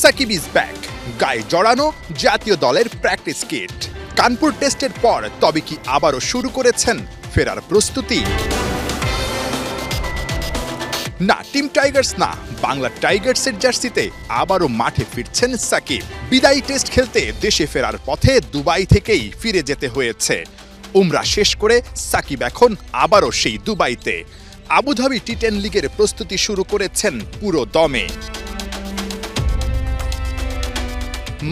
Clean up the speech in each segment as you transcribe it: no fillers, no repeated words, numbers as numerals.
Shakib is back, গায়ে জড়ানো জাতীয় দলের প্র্যাকটিস কিট। কানপুর টেস্টের পর তবে কি আবারও শুরু করেছেন ফেরার প্রস্তুতি? না, টিম টাইগার্স না, বাংলা টাইগার্সের জার্সিতে আবারও মাঠে ফিরছেন সাকিব। বিদায়ী টেস্ট খেলতে দেশে ফেরার পথে দুবাই থেকেই ফিরে যেতে হয়েছে। উমরা শেষ করে সাকিব এখন আবারও সেই দুবাইতে। আবুধাবি টি10 লিগের প্রস্তুতি শুরু করেছেন পুরো দমে।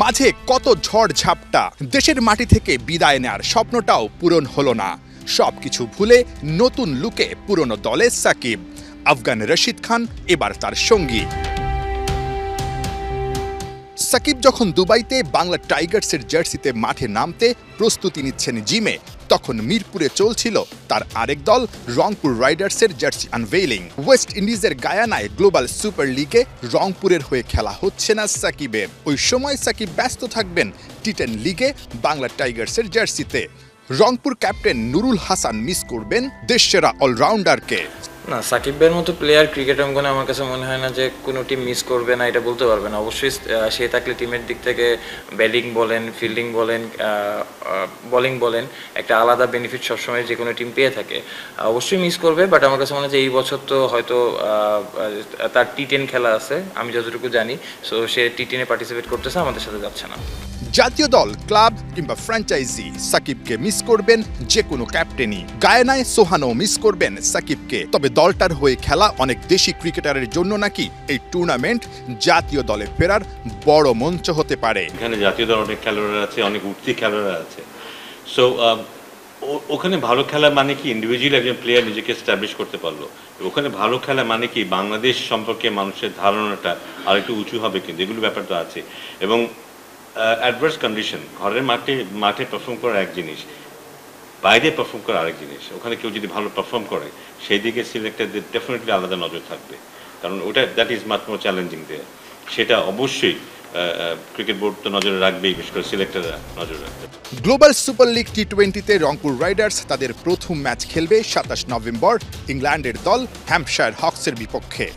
মাঝে কত ঝড় ঝাপটা, দেশের মাটি থেকে বিদায় নেয়ার স্বপ্নটাও পূরণ হলো না। সবকিছু ভুলে নতুন লুকে পুরনো দলে সাকিব। আফগান রশিদ খান এবার তার সঙ্গী। সাকিব যখন দুবাইতে বাংলা টাইগার্সের জার্সিতে মাঠে নামতে প্রস্তুতি নিচ্ছেন জিমে, তখন মিরপুরে চলছিল তার আরেক দল রংপুর রাইডার্সের জার্সি আনভেইলিং। ওয়েস্ট ইন্ডিজের গায়ানায় গ্লোবাল সুপার লিগে রংপুরের হয়ে খেলা হচ্ছে না সাকিবের। ওই সময় সাকিব ব্যস্ত থাকবেন টি10 লিগে বাংলা টাইগার্সের জার্সিতে। রংপুর ক্যাপ্টেন নুরুল হাসান মিস করবেন দেশসেরা অলরাউন্ডারকে। না, সাকিবের মতো প্লেয়ার ক্রিকেট অঙ্গনে আমার কাছে মনে হয় না যে কোনো টিম মিস করবে না, এটা বলতে পারবে না। অবশ্যই সে থাকলে টিমের দিক থেকে ব্যাটিং বলেন, ফিল্ডিং বলেন, বোলিং বলেন, একটা আলাদা বেনিফিট সবসময় যে কোনো টিম পেয়ে থাকে। অবশ্যই মিস করবে, বাট আমার কাছে মনে হয় যে এই বছর তো হয়তো তার টি10 খেলা আছে, আমি যতটুকু জানি। সো সে টি10-এ পার্টিসিপেট করতেছে, আমাদের সাথে যাচ্ছে না। জাতীয় দল, ক্লাব কিংবা ফ্র্যাঞ্চাইজি সাকিবকে মিস করবেন যে কোনো ক্যাপ্টেনই। গায়ানায় সোহানও মিস করবেন সাকিবকে। তবে দলটার হয়ে খেলা অনেক দেশি ক্রিকেটারের জন্য নাকি এই টুর্নামেন্ট জাতীয় দলে ফেরার বড় মঞ্চ হতে পারে। এখানে জাতীয় দল অনেক খেলোয়াড় আছে, অনেক উঠতি খেলোয়াড় আছে। সো ওখানে ভালো খেলা মানে কি ইন্ডিভিজুয়াল একজন প্লেয়ার নিজেকে এস্টাবলিশ করতে পারলো। ওখানে ভালো খেলা মানে কি বাংলাদেশ সম্পর্কে মানুষের ধারণাটা আর একটু উঁচু হবে, কিন্তু এগুলো ব্যাপারটা আছে। এবং অ্যাডভার্স কন্ডিশন, ঘরের মাঠে পারফর্ম করার এক জিনিস, বাইরে পারফর্ম করার আরেক জিনিস। ওখানে কেউ যদি ভালো পারফর্ম করে সেই দিকে সিলেক্টরদের ডেফিনেটলি আলাদা নজর থাকবে, কারণ ওটা that is much more challenging there. সেটা অবশ্যই ক্রিকেট বোর্ড তো নজরে রাখবেই, বিশেষ করে সিলেক্টররা নজর রাখবে। গ্লোবাল সুপার লিগ টি20তে রংপুর রাইডার্স তাদের প্রথম ম্যাচ খেলবে 27 নভেম্বর ইংল্যান্ডের দল হ্যাম্পশায়ার হকসের বিপক্ষে।